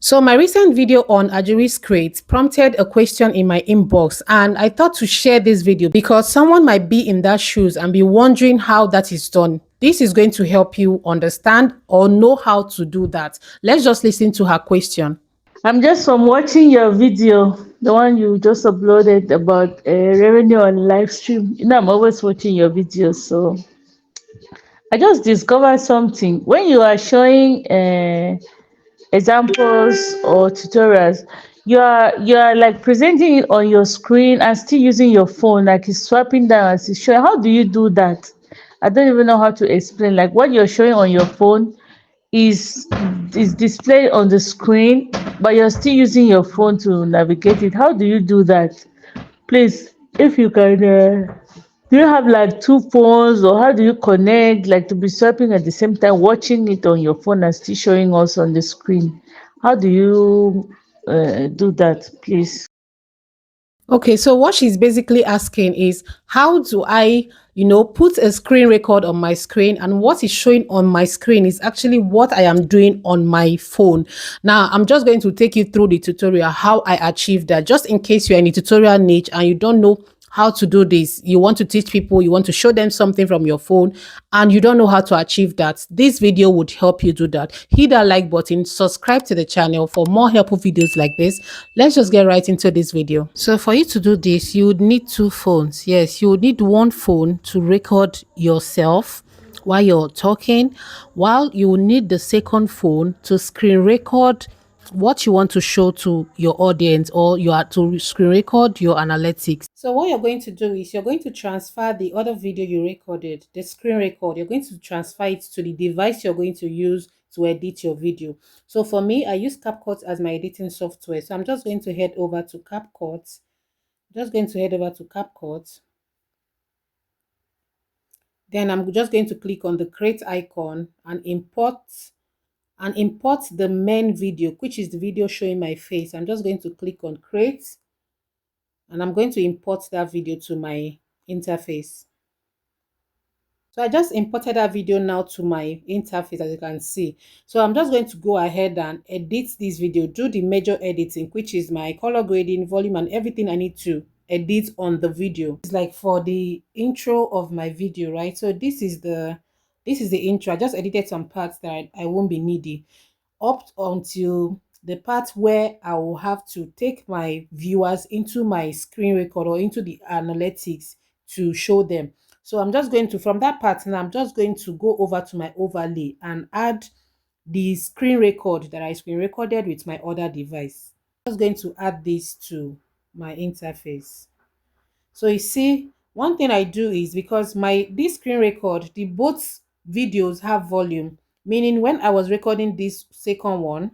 So my recent video on Ajuri script prompted a question in my inbox, and I thought to share this video because someone might be in that shoes and be wondering how that is done. This is going to help you understand or know how to do that. Let's just listen to her question. I'm just from watching your video, the one you just uploaded about revenue on live stream. I'm always watching your videos, so I just discovered something. When you are showing examples or tutorials, you are like presenting it on your screen and still using your phone, like it's swapping down as it's showing. How do you do that? I don't even know how to explain. Like what you're showing on your phone is is displayed on the screen, but you're still using your phone to navigate it. How do you do that? Please, if you can, do you have like two phones, or how do you connect, like to be swiping at the same time, watching it on your phone and still showing us on the screen? How do you do that, please? Okay, so what she's basically asking is how do I, put a screen record on my screen, and what is showing on my screen is actually what I am doing on my phone. Now, I'm just going to take you through the tutorial how I achieved that, just in case you're in a tutorial niche and you don't know how to do this. You want to teach people, you want to show them something from your phone, and you don't know how to achieve that. This video would help you do that. Hit that like button, subscribe to the channel for more helpful videos like this. Let's just get right into this video. So for you to do this, you would need two phones. Yes, you would need one phone to record yourself while you're talking, while you will need the second phone to screen record what you want to show to your audience, or you are to screen record your analytics. So what you're going to do is you're going to transfer the other video you recorded, the screen record. You're going to transfer it to the device you're going to use to edit your video. So for me, I use CapCut as my editing software. So I'm just going to head over to CapCut. Just going to head over to CapCut. Then I'm just going to click on the create icon and import the main video, which is the video showing my face. I'm just going to click on create, and I'm going to import that video to my interface. So I just imported that video now to my interface, as you can see. So I'm just going to go ahead and edit this video, do the major editing, which is my color grading, volume, and everything I need to edit on the video. It's like for the intro of my video, right? So this is the intro. I just edited some parts that I won't be needing up until the part where I will have to take my viewers into my screen record or into the analytics to show them. So I'm just going to, from that part now, I'm just going to go over to my overlay and add the screen record that I screen recorded with my other device. I'm just going to add this to my interface. So you see, one thing I do is, because this screen record, the both videos have volume, meaning when I was recording this second one,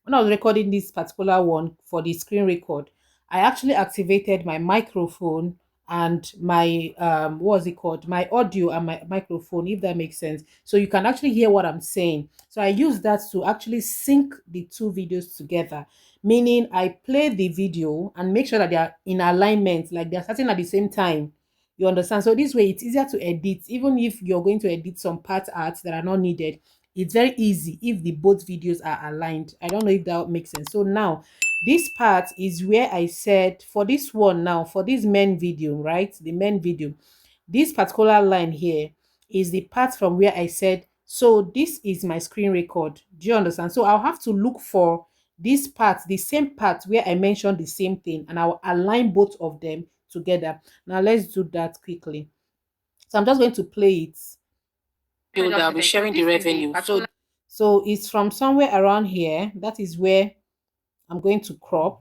when I was recording this particular one for the screen record, I actually activated my microphone and my what's it called, my audio and my microphone, if that makes sense. So you can actually hear what I'm saying. So I use that to actually sync the two videos together, meaning I play the video and make sure that they are in alignment, like they're starting at the same time. You understand? So this way it's easier to edit. Even if you're going to edit some part arts that are not needed, it's very easy if the both videos are aligned. I don't know if that makes sense. So now this part is where I said, for this one now, for this main video, right, the main video, this particular line here is the part from where I said, so this is my screen record. Do you understand? So I'll have to look for this part, the same part where I mentioned the same thing, and I'll align both of them together. Now let's do that quickly. So I'm just going to play it. I'll be sharing the revenue. So it's from somewhere around here. That is where I'm going to crop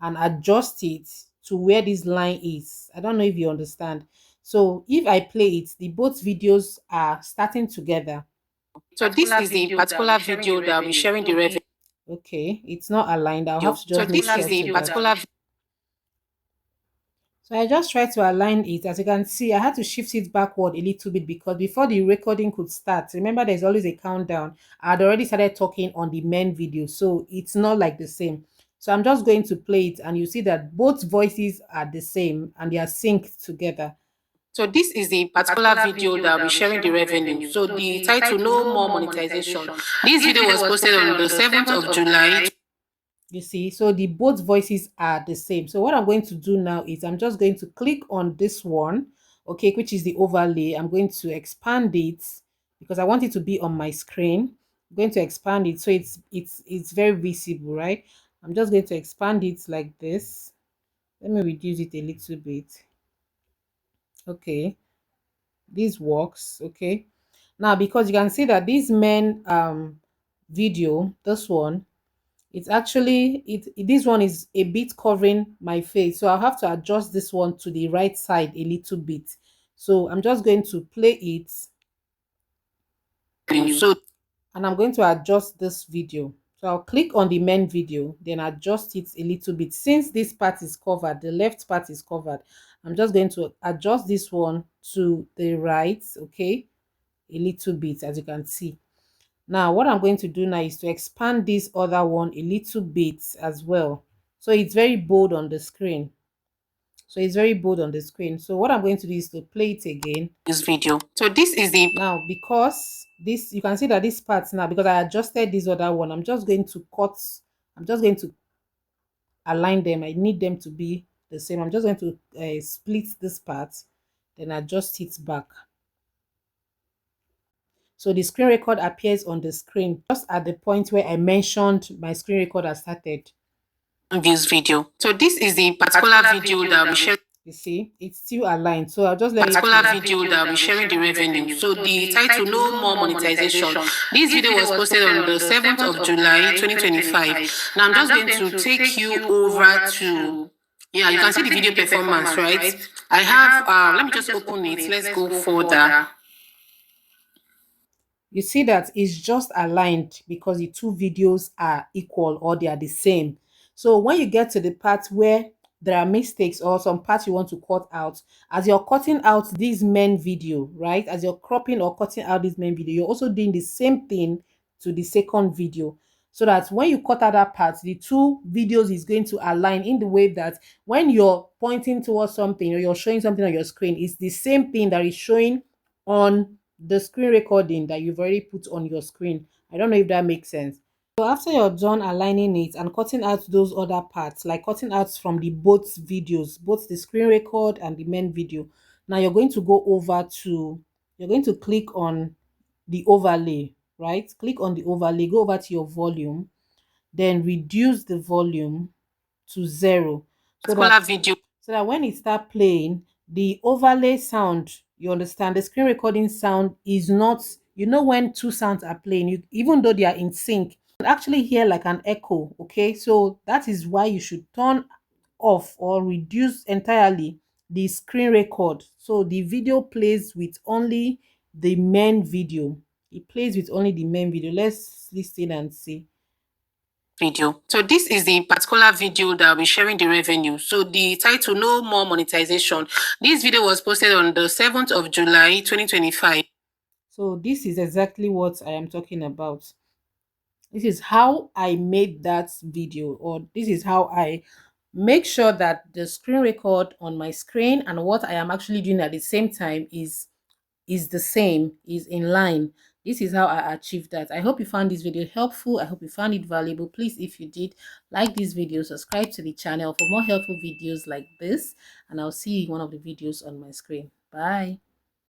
and adjust it to where this line is. I don't know if you understand. So if I play it, the both videos are starting together. So this is the particular video that I'll be sharing the revenue. Okay, it's not aligned. I'll have to just make sure. So this is the particular. So I just tried to align it. As you can see, I had to shift it backward a little bit because before the recording could start, remember there's always a countdown. I had already started talking on the main video, so it's not like the same. So I'm just going to play it, and you see that both voices are the same and they are synced together. So this is the particular video that I'll be sharing the revenue. So the title, No More Monetization. This video was posted on the 7th of July. You see, so the both voices are the same. So what I'm going to do now is I'm just going to click on this one, okay, which is the overlay. I'm going to expand it because I want it to be on my screen. I'm going to expand it so it's very visible, right? I'm just going to expand it like this. Let me reduce it a little bit. Okay, this works. Okay, now because you can see that this main video, this one, it's actually this one is a bit covering my face, so I'll have to adjust this one to the right side a little bit. So I'm just going to play it. So and I'm going to adjust this video. So I'll click on the main video, then adjust it a little bit. Since this part is covered, the left part is covered, I'm just going to adjust this one to the right, okay, a little bit, as you can see. Now, what I'm going to do now is to expand this other one a little bit as well. So it's very bold on the screen. So it's very bold on the screen. So what I'm going to do is to play it again. This video. So this is the now because this you can see that this part now because I adjusted this other one. I'm just going to cut. I'm just going to align them. I need them to be the same. I'm just going to split this part, then adjust it back. So the screen record appears on the screen just at the point where I mentioned my screen recorder started. Views video. So this is the particular video that we share. You see, it's still aligned. So I'll just let it particular video that we sharing the revenue. So the title No More Monetization. This video was posted on the 7th of July 2025. Now I'm just going to take you over to yeah, you can see the video performance, right? I have let me just open it. Let's go further. You see that it's just aligned because the two videos are equal or they are the same. So when you get to the part where there are mistakes or some parts you want to cut out, as you're cutting out this main video, right? As you're cropping or cutting out this main video, you're also doing the same thing to the second video. So that when you cut out that part, the two videos is going to align in the way that when you're pointing towards something or you're showing something on your screen, it's the same thing that is showing on the screen recording that you've already put on your screen. I don't know if that makes sense. So after you're done aligning it and cutting out those other parts, like cutting out from the both videos, both the screen record and the main video, now you're going to go over to, you're going to click on the overlay, right? Click on the overlay, go over to your volume, then reduce the volume to 0 so that when it start playing, the overlay sound, you understand, the screen recording sound is not, you know, when two sounds are playing, even though they are in sync, you can actually hear like an echo. Okay, so that is why you should turn off or reduce entirely the screen record, so the video plays with only the main video. It plays with only the main video. Let's listen and see. Video. So this is the particular video that we're sharing the revenue. So the title No More Monetization. This video was posted on the 7th of July 2025. So this is exactly what I am talking about. This is how I made that video, or this is how I make sure that the screen record on my screen and what I am actually doing at the same time is the same, is in line. This is how I achieved that. I hope you found this video helpful. I hope you found it valuable. Please, if you did, like this video, subscribe to the channel for more helpful videos like this, and I'll see you in one of the videos on my screen. Bye.